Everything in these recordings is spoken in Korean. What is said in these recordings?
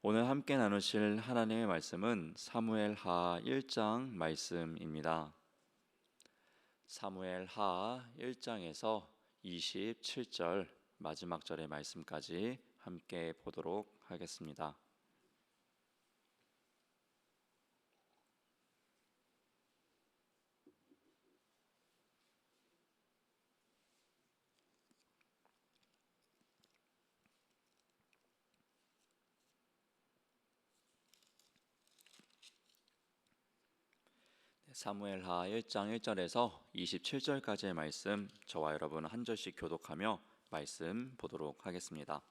오늘 함께 나누실 하나님의 말씀은 사무엘하 1장 말씀입니다. 사무엘하 1장에서 27절 마지막 절의 말씀까지 함께 보도록 하겠습니다. 사무엘하 1장 1절에서 27절까지의 말씀, 저와 여러분 한 절씩 교독하며 말씀 보도록 하겠습니다.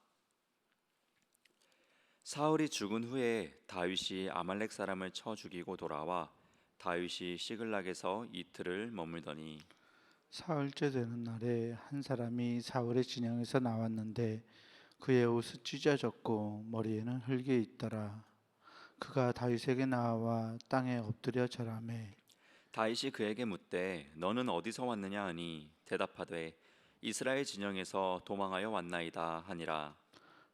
사울이 죽은 후에 다윗이 아말렉 사람을 쳐 죽이고 돌아와 다윗이 시글락에서 이틀을 머물더니 사흘째 되는 날에 한 사람이 사울의 진영에서 나왔는데 그의 옷은 찢어졌고 머리에는 흙이 있더라. 그가 다윗에게 나와 땅에 엎드려 절하매 다윗이 그에게 묻되 너는 어디서 왔느냐 하니 대답하되 이스라엘 진영에서 도망하여 왔나이다 하니라.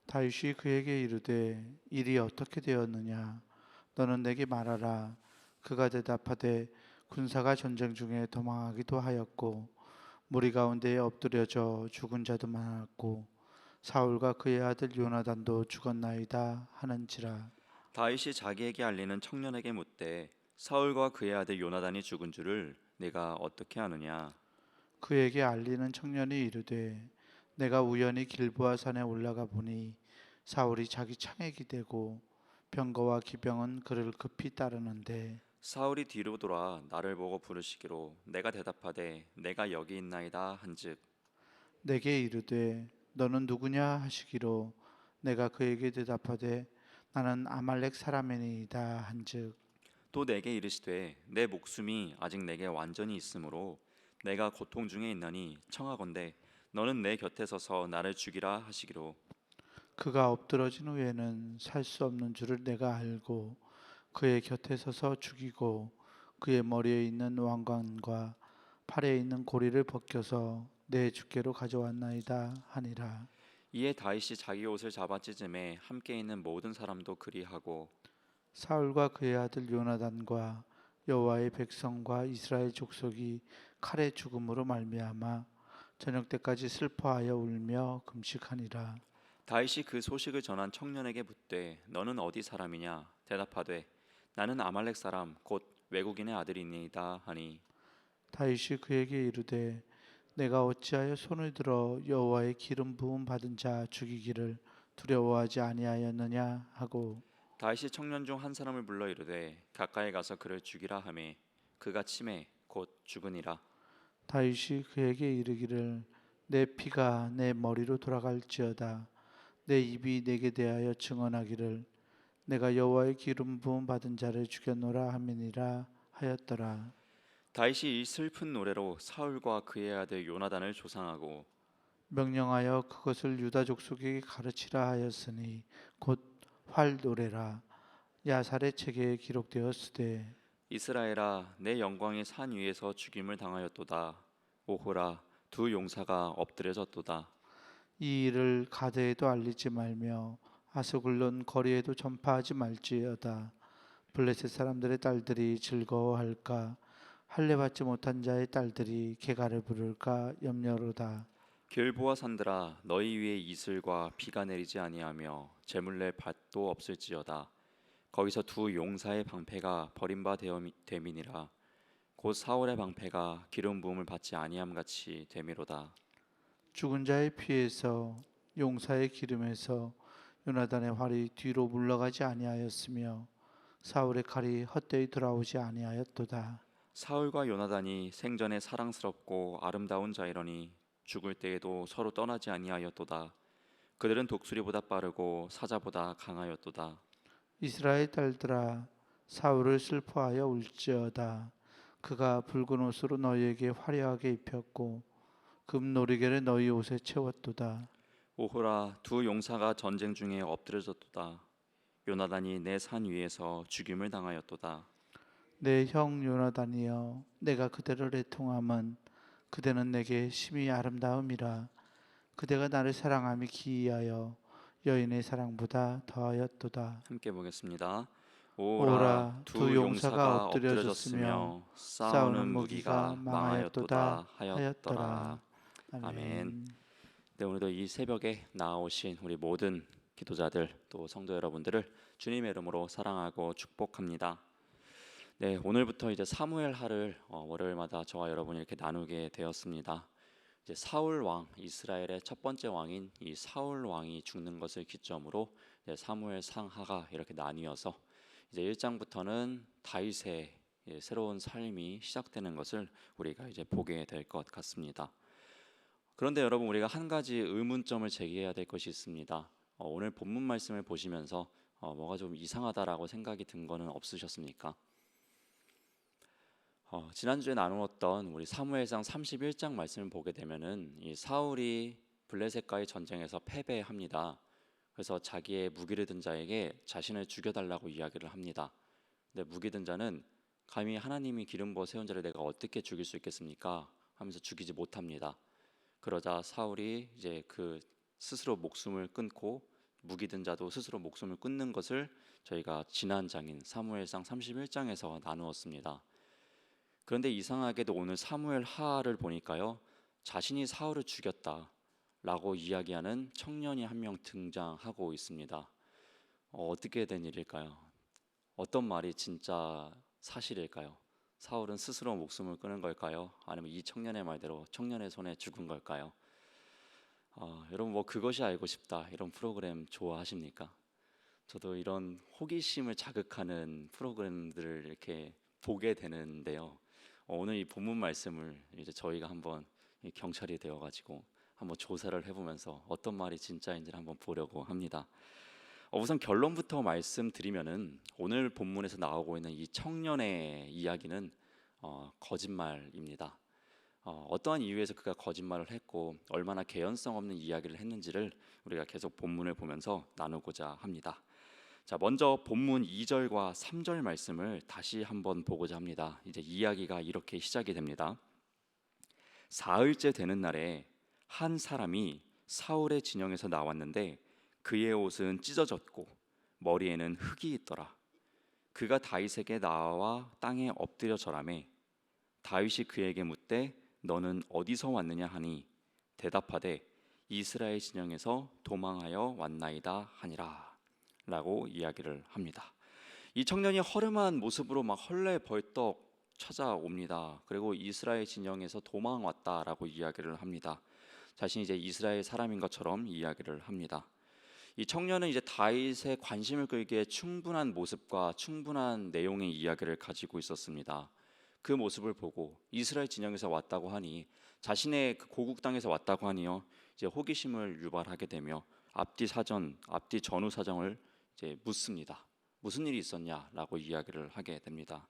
다윗이 그에게 이르되 일이 어떻게 되었느냐 너는 내게 말하라. 그가 대답하되 군사가 전쟁 중에 도망하기도 하였고 무리 가운데에 엎드려져 죽은 자도 많았고 사울과 그의 아들 요나단도 죽었나이다 하는지라. 다윗이 자기에게 알리는 청년에게 묻되 사울과 그의 아들 요나단이 죽은 줄을 내가 어떻게 아느냐. 그에게 알리는 청년이 이르되 내가 우연히 길보아 산에 올라가 보니 사울이 자기 창에 기대고 병거와 기병은 그를 급히 따르는데 사울이 뒤로 돌아 나를 보고 부르시기로 내가 대답하되 내가 여기 있나이다 한즉 내게 이르되 너는 누구냐 하시기로 내가 그에게 대답하되 나는 아말렉 사람이니이다 한즉 또 내게 이르시되 내 목숨이 아직 내게 완전히 있으므로 내가 고통 중에 있나니 청하건대 너는 내 곁에 서서 나를 죽이라 하시기로 그가 엎드러진 후에는 살 수 없는 줄을 내가 알고 그의 곁에 서서 죽이고 그의 머리에 있는 왕관과 팔에 있는 고리를 벗겨서 내 주께로 가져왔나이다 하니라. 이에 다윗이 자기 옷을 잡아 찢음에 함께 있는 모든 사람도 그리하고 사울과 그의 아들 요나단과 여호와의 백성과 이스라엘 족속이 칼의 죽음으로 말미암아 저녁 때까지 슬퍼하여 울며 금식하니라. 다윗이 그 소식을 전한 청년에게 묻되 너는 어디 사람이냐 대답하되 나는 아말렉 사람 곧 외국인의 아들이니이다 하니 다윗이 그에게 이르되 내가 어찌하여 손을 들어 여호와의 기름 부음 받은 자 죽이기를 두려워하지 아니하였느냐 하고 다윗이 청년 중 한 사람을 불러 이르되 가까이 가서 그를 죽이라 하매 그가 치매 곧 죽으니라. 다윗이 그에게 이르기를 내 피가 내 머리로 돌아갈지어다 내 입이 내게 대하여 증언하기를 내가 여호와의 기름 부음 받은 자를 죽였노라 하미니라 하였더라. 다윗이 이 슬픈 노래로 사울과 그의 아들 요나단을 조상하고 명령하여 그것을 유다 족속에게 가르치라 하였으니 곧 활 노래라. 야살의 책에 기록되었으되 이스라엘아 내 영광이 산 위에서 죽임을 당하였도다. 오호라 두 용사가 엎드려졌도다. 이 일을 가드에도 알리지 말며 아스글론 거리에도 전파하지 말지어다. 블레셋 사람들의 딸들이 즐거워할까 할례 받지 못한 자의 딸들이 개가를 부를까 염려로다. 길보아 산들아 너희 위에 이슬과 비가 내리지 아니하며 재물 낼 밭도 없을지어다. 거기서 두 용사의 방패가 버림바 됨이니라. 곧 사울의 방패가 기름 부음을 받지 아니함 같이 됨이로다. 죽은 자의 피에서 용사의 기름에서 요나단의 활이 뒤로 물러가지 아니하였으며 사울의 칼이 헛되이 돌아오지 아니하였도다. 사울과 요나단이 생전에 사랑스럽고 아름다운 자이러니 죽을 때에도 서로 떠나지 아니하였도다. 그들은 독수리보다 빠르고 사자보다 강하였도다. 이스라엘 딸들아 사울을 슬퍼하여 울지어다. 그가 붉은 옷으로 너희에게 화려하게 입혔고 금노리개를 너희 옷에 채웠도다. 오호라 두 용사가 전쟁 중에 엎드려졌도다. 요나단이 내 산 위에서 죽임을 당하였도다. 내 형 요나단이여 내가 그대를 애통함은 그대는 내게 심히 아름다움이라. 그대가 나를 사랑함이 기이하여 여인의 사랑보다 더하였도다. 함께 보겠습니다. 오라 두 용사가 엎드려졌으며 싸우는 무기가 망하였도다 하였더라. 하였더라. 아멘. 아멘. 네, 오늘도 이 새벽에 나오신 우리 모든 기도자들 또 성도 여러분들을 주님의 이름으로 사랑하고 축복합니다. 네, 오늘부터 이제 사무엘하를 월요일마다 저와 여러분이 이렇게 나누게 되었습니다. 이제 사울 왕, 이스라엘의 첫 번째 왕인 이 사울 왕이 죽는 것을 기점으로 이제 사무엘 상하가 이렇게 나뉘어서 이제 1장부터는 다윗의 새로운 삶이 시작되는 것을 우리가 이제 보게 될 것 같습니다. 그런데 여러분, 우리가 한 가지 의문점을 제기해야 될 것이 있습니다. 오늘 본문 말씀을 보시면서 뭐가 좀 이상하다라고 생각이 든 거는 없으셨습니까? 지난주에 나누었던 우리 사무엘상 31장 말씀을 보게 되면은 이 사울이 블레셋과의 전쟁에서 패배합니다. 그래서 자기의 무기를 든 자에게 자신을 죽여달라고 이야기를 합니다. 근데 무기 든 자는 감히 하나님이 기름 부어 세운 자를 내가 어떻게 죽일 수 있겠습니까? 하면서 죽이지 못합니다. 그러자 사울이 이제 그 스스로 목숨을 끊고 무기 든 자도 스스로 목숨을 끊는 것을 저희가 지난 장인 사무엘상 31장에서 나누었습니다. 그런데 이상하게도 오늘 사무엘 하를 보니까요, 자신이 사울을 죽였다라고 이야기하는 청년이 한 명 등장하고 있습니다. 어떻게 된 일일까요? 어떤 말이 진짜 사실일까요? 사울은 스스로 목숨을 끊은 걸까요? 아니면 이 청년의 말대로 청년의 손에 죽은 걸까요? 여러분, 뭐 그것이 알고 싶다 이런 프로그램 좋아하십니까? 저도 이런 호기심을 자극하는 프로그램들을 이렇게 보게 되는데요. 오늘 이 본문 말씀을 이제 저희가 한번 경찰이 되어가지고 한번 조사를 해보면서 어떤 말이 진짜인지를 한번 보려고 합니다. 우선 결론부터 말씀드리면은 오늘 본문에서 나오고 있는 이 청년의 이야기는 거짓말입니다. 어떠한 이유에서 그가 거짓말을 했고 얼마나 개연성 없는 이야기를 했는지를 우리가 계속 본문을 보면서 나누고자 합니다. 자, 먼저 본문 2절과 3절 말씀을 다시 한번 보고자 합니다. 이제 이야기가 이렇게 시작이 됩니다. 사흘째 되는 날에 한 사람이 사울의 진영에서 나왔는데 그의 옷은 찢어졌고 머리에는 흙이 있더라. 그가 다윗에게 나와 땅에 엎드려 절하매 다윗이 그에게 묻되 너는 어디서 왔느냐 하니 대답하되 이스라엘 진영에서 도망하여 왔나이다 하니라 라고 이야기를 합니다. 이 청년이 허름한 모습으로 막 헐레벌떡 찾아옵니다. 그리고 이스라엘 진영에서 도망 왔다라고 이야기를 합니다. 자신이 이제 이스라엘 사람인 것처럼 이야기를 합니다. 이 청년은 이제 다윗의 관심을 끌기에 충분한 모습과 충분한 내용의 이야기를 가지고 있었습니다. 그 모습을 보고 이스라엘 진영에서 왔다고 하니 자신의 그 고국 땅에서 왔다고 하니요, 이제 호기심을 유발하게 되며 앞뒤 전후 사정을 이제 묻습니다. 무슨 일이 있었냐라고 이야기를 하게 됩니다.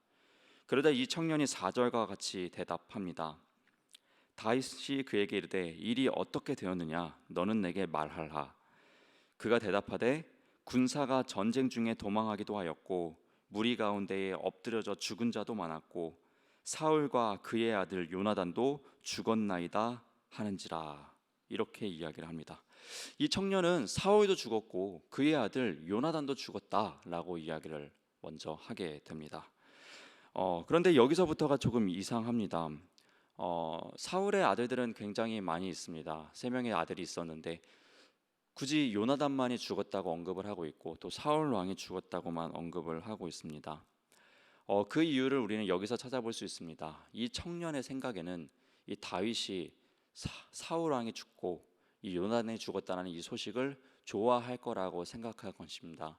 그러다 이 청년이 4절과 같이 대답합니다. 다윗이 그에게 이르되 일이 어떻게 되었느냐 너는 내게 말하라. 그가 대답하되 군사가 전쟁 중에 도망하기도 하였고 무리 가운데에 엎드려져 죽은 자도 많았고 사울과 그의 아들 요나단도 죽었나이다 하는지라. 이렇게 이야기를 합니다. 이 청년은 사울도 죽었고 그의 아들 요나단도 죽었다라고 이야기를 먼저 하게 됩니다. 그런데 여기서부터가 조금 이상합니다. 사울의 아들들은 굉장히 많이 있습니다. 3명의 아들이 있었는데 굳이 요나단만이 죽었다고 언급을 하고 있고 또 사울 왕이 죽었다고만 언급을 하고 있습니다. 그 이유를 우리는 여기서 찾아볼 수 있습니다. 이 청년의 생각에는 이 다윗이 사울 왕이 죽고 이 요나단이 죽었다는 이 소식을 좋아할 거라고 생각할 것입니다.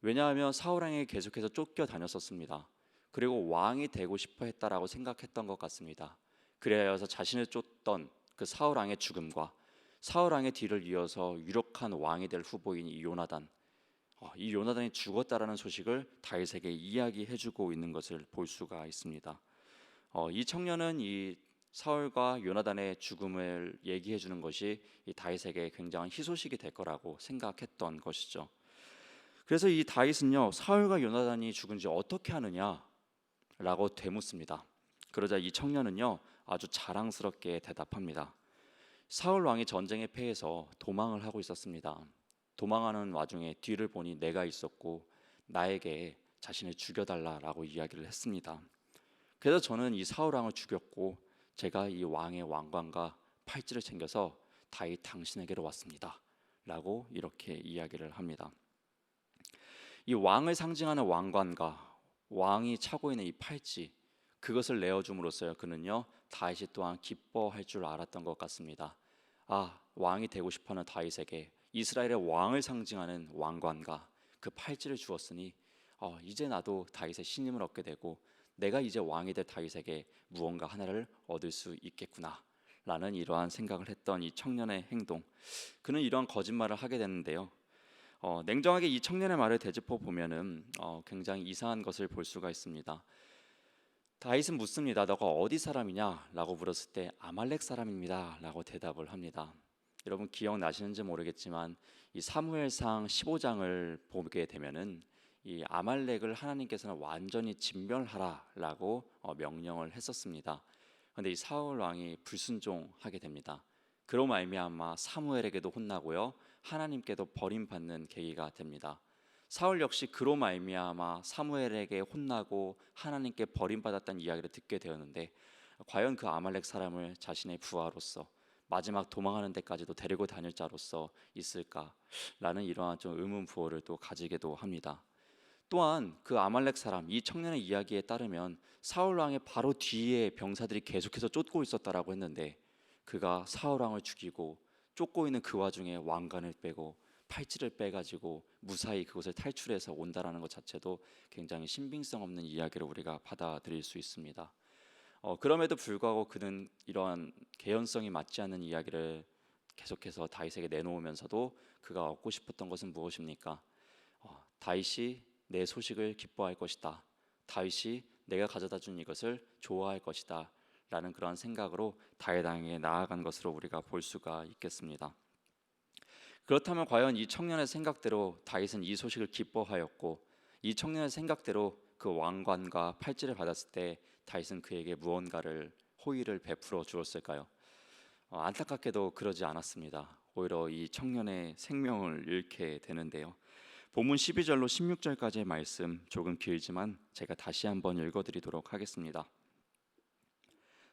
왜냐하면 사울 왕이 계속해서 쫓겨다녔었습니다. 그리고 왕이 되고 싶어 했다라고 생각했던 것 같습니다. 그래서 자신을 쫓던 그 사울 왕의 죽음과 사울 왕의 뒤를 이어서 유력한 왕이 될 후보인 이 요나단, 이 요나단이 죽었다라는 소식을 다윗에게 이야기해주고 있는 것을 볼 수가 있습니다. 이 청년은 이 사울과 요나단의 죽음을 얘기해주는 것이 이 다윗에게 굉장한 희소식이 될 거라고 생각했던 것이죠. 그래서 이 다윗은요, 사울과 요나단이 죽은지 어떻게 하느냐라고 되묻습니다. 그러자 이 청년은요, 아주 자랑스럽게 대답합니다. 사울 왕이 전쟁에 패해서 도망을 하고 있었습니다. 도망하는 와중에 뒤를 보니 내가 있었고 나에게 자신을 죽여달라라고 이야기를 했습니다. 그래서 저는 이 사울 왕을 죽였고 제가 이 왕의 왕관과 팔찌를 챙겨서 다윗 당신에게로 왔습니다 라고 이렇게 이야기를 합니다. 이 왕을 상징하는 왕관과 왕이 차고 있는 이 팔찌, 그것을 내어줌으로써 그는요 다윗이 또한 기뻐할 줄 알았던 것 같습니다. 왕이 되고 싶어하는 다윗에게 이스라엘의 왕을 상징하는 왕관과 그 팔찌를 주었으니 이제 나도 다윗의 신임을 얻게 되고 내가 이제 왕이 될 다윗에게 무언가 하나를 얻을 수 있겠구나 라는 이러한 생각을 했던 이 청년의 행동, 그는 이러한 거짓말을 하게 되는데요. 냉정하게 이 청년의 말을 되짚어 보면은 굉장히 이상한 것을 볼 수가 있습니다. 다윗은 묻습니다. 너가 어디 사람이냐? 라고 물었을 때 아말렉 사람입니다 라고 대답을 합니다. 여러분 기억나시는지 모르겠지만 이 사무엘상 15장을 보게 되면은 이 아말렉을 하나님께서는 완전히 진멸하라라고 명령을 했었습니다. 그런데 이 사울 왕이 불순종하게 됩니다. 그로 말미암아 사무엘에게도 혼나고요, 하나님께도 버림받는 계기가 됩니다. 사울 역시 그로 말미암아 사무엘에게 혼나고 하나님께 버림받았다는 이야기를 듣게 되었는데, 과연 그 아말렉 사람을 자신의 부하로서 마지막 도망하는 데까지도 데리고 다닐 자로서 있을까라는 이러한 좀 의문부호를 또 가지기도 합니다. 또한 그 아말렉 사람, 이 청년의 이야기에 따르면 사울 왕의 바로 뒤에 병사들이 계속해서 쫓고 있었다라고 했는데, 그가 사울 왕을 죽이고 쫓고 있는 그 와중에 왕관을 빼고 팔찌를 빼가지고 무사히 그곳을 탈출해서 온다라는 것 자체도 굉장히 신빙성 없는 이야기를 우리가 받아들일 수 있습니다. 그럼에도 불구하고 그는 이러한 개연성이 맞지 않는 이야기를 계속해서 다윗에게 내놓으면서도 그가 얻고 싶었던 것은 무엇입니까? 다윗이 내 소식을 기뻐할 것이다. 다윗이 내가 가져다 준 이것을 좋아할 것이다 라는 그러한 생각으로 다윗 왕에게 나아간 것으로 우리가 볼 수가 있겠습니다. 그렇다면 과연 이 청년의 생각대로 다윗은 이 소식을 기뻐하였고, 이 청년의 생각대로 그 왕관과 팔찌를 받았을 때 다윗은 그에게 무언가를 호의를 베풀어 주었을까요? 안타깝게도 그러지 않았습니다. 오히려 이 청년의 생명을 잃게 되는데요. 본문 12절로 16절까지의 말씀 조금 길지만 제가 다시 한번 읽어드리도록 하겠습니다.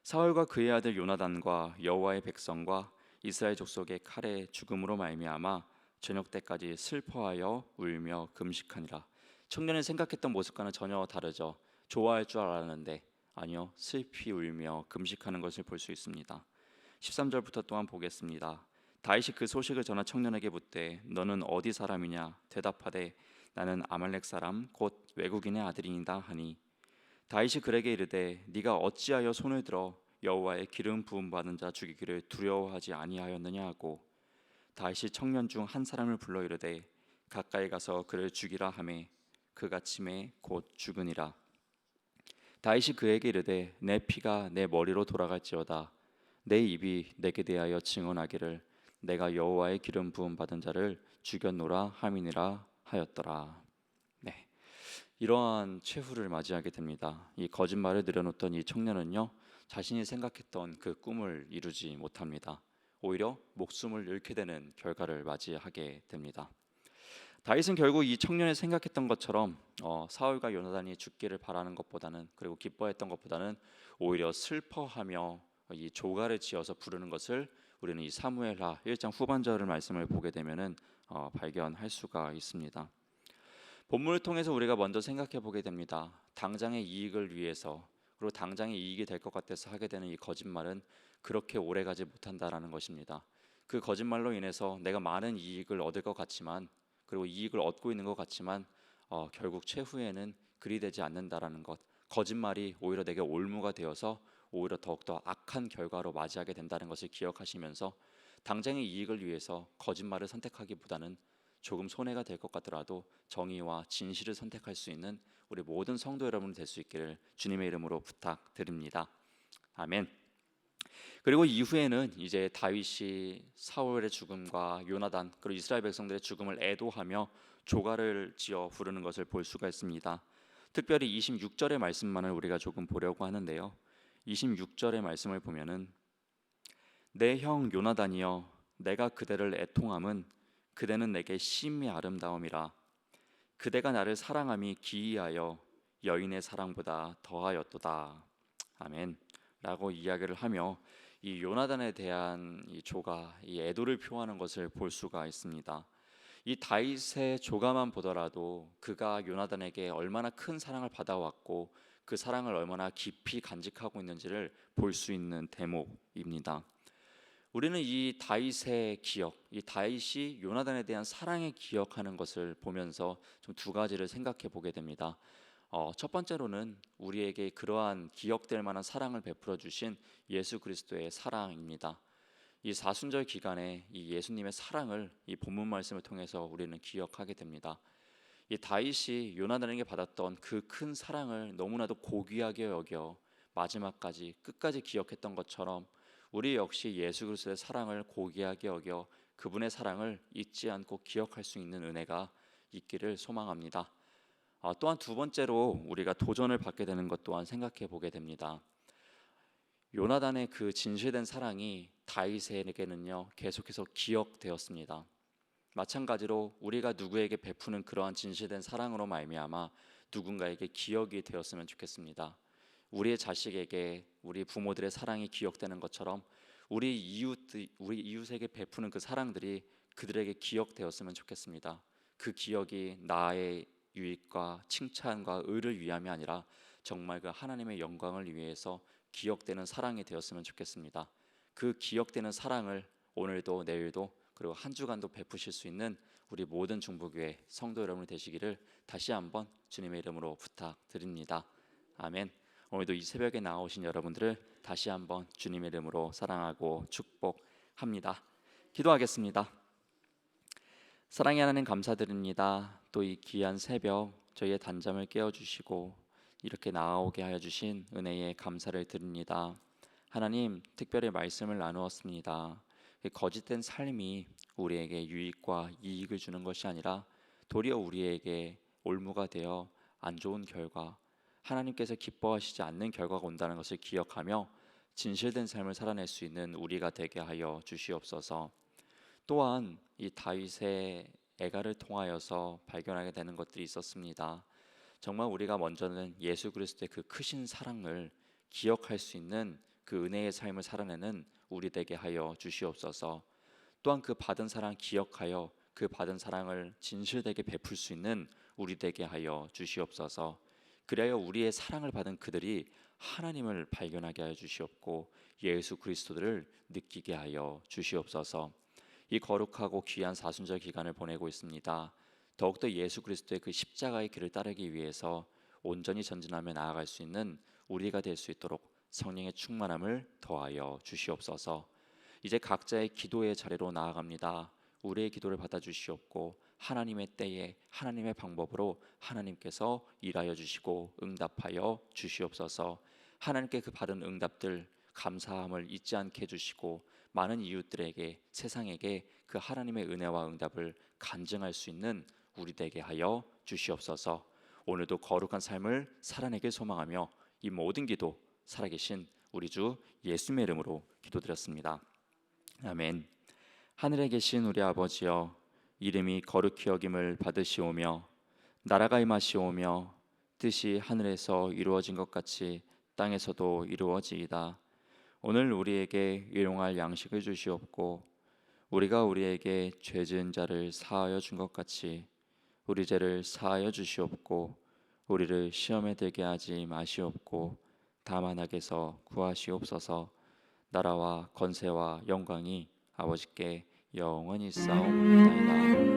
사울과 그의 아들 요나단과 여호와의 백성과 이스라엘 족속의 칼의 죽음으로 말미암아 저녁 때까지 슬퍼하여 울며 금식하니라. 청년이 생각했던 모습과는 전혀 다르죠. 좋아할 줄 알았는데 아니요, 슬피 울며 금식하는 것을 볼 수 있습니다. 13절부터 또한 보겠습니다. 다윗이 그 소식을 전한 청년에게 묻되 너는 어디 사람이냐? 대답하되 나는 아말렉 사람 곧 외국인의 아들이니이다 하니, 다윗이 그에게 이르되 네가 어찌하여 손을 들어 여호와의 기름 부음 받은 자 죽이기를 두려워하지 아니하였느냐 하고, 다윗이 청년 중 한 사람을 불러 이르되 가까이 가서 그를 죽이라 하매 그가 치매 곧 죽으니라. 다윗이 그에게 이르되 내 피가 내 머리로 돌아갈지어다. 내 입이 내게 대하여 증언하기를 내가 여호와의 기름 부음 받은 자를 죽였노라 함이니라 하였더라. 네, 이러한 최후를 맞이하게 됩니다. 이 거짓말을 늘어놓던 이 청년은요, 자신이 생각했던 그 꿈을 이루지 못합니다. 오히려 목숨을 잃게 되는 결과를 맞이하게 됩니다. 다윗은 결국 이 청년이 생각했던 것처럼 사울과 요나단이 죽기를 바라는 것보다는, 그리고 기뻐했던 것보다는 오히려 슬퍼하며 이 조가를 지어서 부르는 것을 우리는 이 사무엘하 1장 후반절을 말씀을 보게 되면은 발견할 수가 있습니다. 본문을 통해서 우리가 먼저 생각해 보게 됩니다. 당장의 이익을 위해서, 그리고 당장의 이익이 될 것 같아서 하게 되는 이 거짓말은 그렇게 오래가지 못한다라는 것입니다. 그 거짓말로 인해서 내가 많은 이익을 얻을 것 같지만, 그리고 이익을 얻고 있는 것 같지만 결국 최후에는 그리 되지 않는다라는 것, 거짓말이 오히려 내게 올무가 되어서 오히려 더욱더 악한 결과로 맞이하게 된다는 것을 기억하시면서 당장의 이익을 위해서 거짓말을 선택하기보다는 조금 손해가 될 것 같더라도 정의와 진실을 선택할 수 있는 우리 모든 성도 여러분이 될 수 있기를 주님의 이름으로 부탁드립니다. 아멘. 그리고 이후에는 이제 다윗이 사울의 죽음과 요나단 그리고 이스라엘 백성들의 죽음을 애도하며 조가를 지어 부르는 것을 볼 수가 있습니다. 특별히 26절의 말씀만을 우리가 조금 보려고 하는데요. 26절의 말씀을 보면은 내 형 요나단이여 내가 그대를 애통함은 그대는 내게 심히 아름다움이라. 그대가 나를 사랑함이 기이하여 여인의 사랑보다 더하였도다. 아멘. 라고 이야기를 하며 이 요나단에 대한 이 조가 이 애도를 표하는 것을 볼 수가 있습니다. 이 다윗의 조가만 보더라도 그가 요나단에게 얼마나 큰 사랑을 받아왔고 그 사랑을 얼마나 깊이 간직하고 있는지를 볼 수 있는 대목입니다. 우리는 이 다윗의 기억, 이 다윗이 요나단에 대한 사랑의 기억하는 것을 보면서 좀 두 가지를 생각해 보게 됩니다. 첫 번째로는 우리에게 그러한 기억될 만한 사랑을 베풀어 주신 예수 그리스도의 사랑입니다. 이 사순절 기간에 이 예수님의 사랑을 이 본문 말씀을 통해서 우리는 기억하게 됩니다. 이 다윗이 요나단에게 받았던 그 큰 사랑을 너무나도 고귀하게 여겨 마지막까지 끝까지 기억했던 것처럼 우리 역시 예수 그리스도의 사랑을 고귀하게 여겨 그분의 사랑을 잊지 않고 기억할 수 있는 은혜가 있기를 소망합니다. 또한 두 번째로 우리가 도전을 받게 되는 것 또한 생각해 보게 됩니다. 요나단의 그 진실된 사랑이 다윗에게는요 계속해서 기억되었습니다. 마찬가지로 우리가 누구에게 베푸는 그러한 진실된 사랑으로 말미암아 누군가에게 기억이 되었으면 좋겠습니다. 우리의 자식에게 우리 부모들의 사랑이 기억되는 것처럼 우리 이웃에게 베푸는 그 사랑들이 그들에게 기억되었으면 좋겠습니다. 그 기억이 나의 유익과 칭찬과 의를 위함이 아니라 정말 그 하나님의 영광을 위해서 기억되는 사랑이 되었으면 좋겠습니다. 그 기억되는 사랑을 오늘도 내일도 그리고 한 주간도 베푸실 수 있는 우리 모든 중보교회 성도 여러분이 되시기를 다시 한번 주님의 이름으로 부탁드립니다. 아멘. 오늘도 이 새벽에 나오신 여러분들을 다시 한번 주님의 이름으로 사랑하고 축복합니다. 기도하겠습니다. 사랑의 하나님 감사드립니다. 또 이 귀한 새벽 저희의 단잠을 깨워주시고 이렇게 나아오게 하여 주신 은혜에 감사를 드립니다. 하나님, 특별히 말씀을 나누었습니다. 거짓된 삶이 우리에게 유익과 이익을 주는 것이 아니라 도리어 우리에게 올무가 되어 안 좋은 결과, 하나님께서 기뻐하시지 않는 결과가 온다는 것을 기억하며 진실된 삶을 살아낼 수 있는 우리가 되게 하여 주시옵소서. 또한 이 다윗의 애가를 통하여서 발견하게 되는 것들이 있었습니다. 정말 우리가 먼저는 예수 그리스도의 그 크신 사랑을 기억할 수 있는 그 은혜의 삶을 살아내는 우리 되게 하여 주시옵소서. 또한 그 받은 사랑 기억하여 그 받은 사랑을 진실되게 베풀 수 있는 우리 되게 하여 주시옵소서. 그래야 우리의 사랑을 받은 그들이 하나님을 발견하게 하여 주시옵고 예수 그리스도를 느끼게 하여 주시옵소서. 이 거룩하고 귀한 사순절 기간을 보내고 있습니다. 더욱더 예수 그리스도의 그 십자가의 길을 따르기 위해서 온전히 전진하며 나아갈 수 있는 우리가 될 수 있도록 성령의 충만함을 더하여 주시옵소서. 이제 각자의 기도의 자리로 나아갑니다. 우리의 기도를 받아주시옵고 하나님의 때에 하나님의 방법으로 하나님께서 일하여 주시고 응답하여 주시옵소서. 하나님께 그 받은 응답들 감사함을 잊지 않게 해주시고 많은 이웃들에게 세상에게 그 하나님의 은혜와 응답을 간증할 수 있는 우리 되게 하여 주시옵소서. 오늘도 거룩한 삶을 살아내길 소망하며 이 모든 기도 살아계신 우리 주 예수님의 이름으로 기도드렸습니다. 아멘. 하늘에 계신 우리 아버지여, 이름이 거룩히 여김을 받으시오며 나라가 임하시오며 뜻이 하늘에서 이루어진 것 같이 땅에서도 이루어지이다. 오늘 우리에게 일용할 양식을 주시옵고 우리가 우리에게 죄 지은 자를 사하여 준 것 같이 우리 죄를 사하여 주시옵고 우리를 시험에 들게 하지 마시옵고 다만 악에서 구하시옵소서. 나라와 권세와 영광이 아버지께 영원히 있사옵나이다.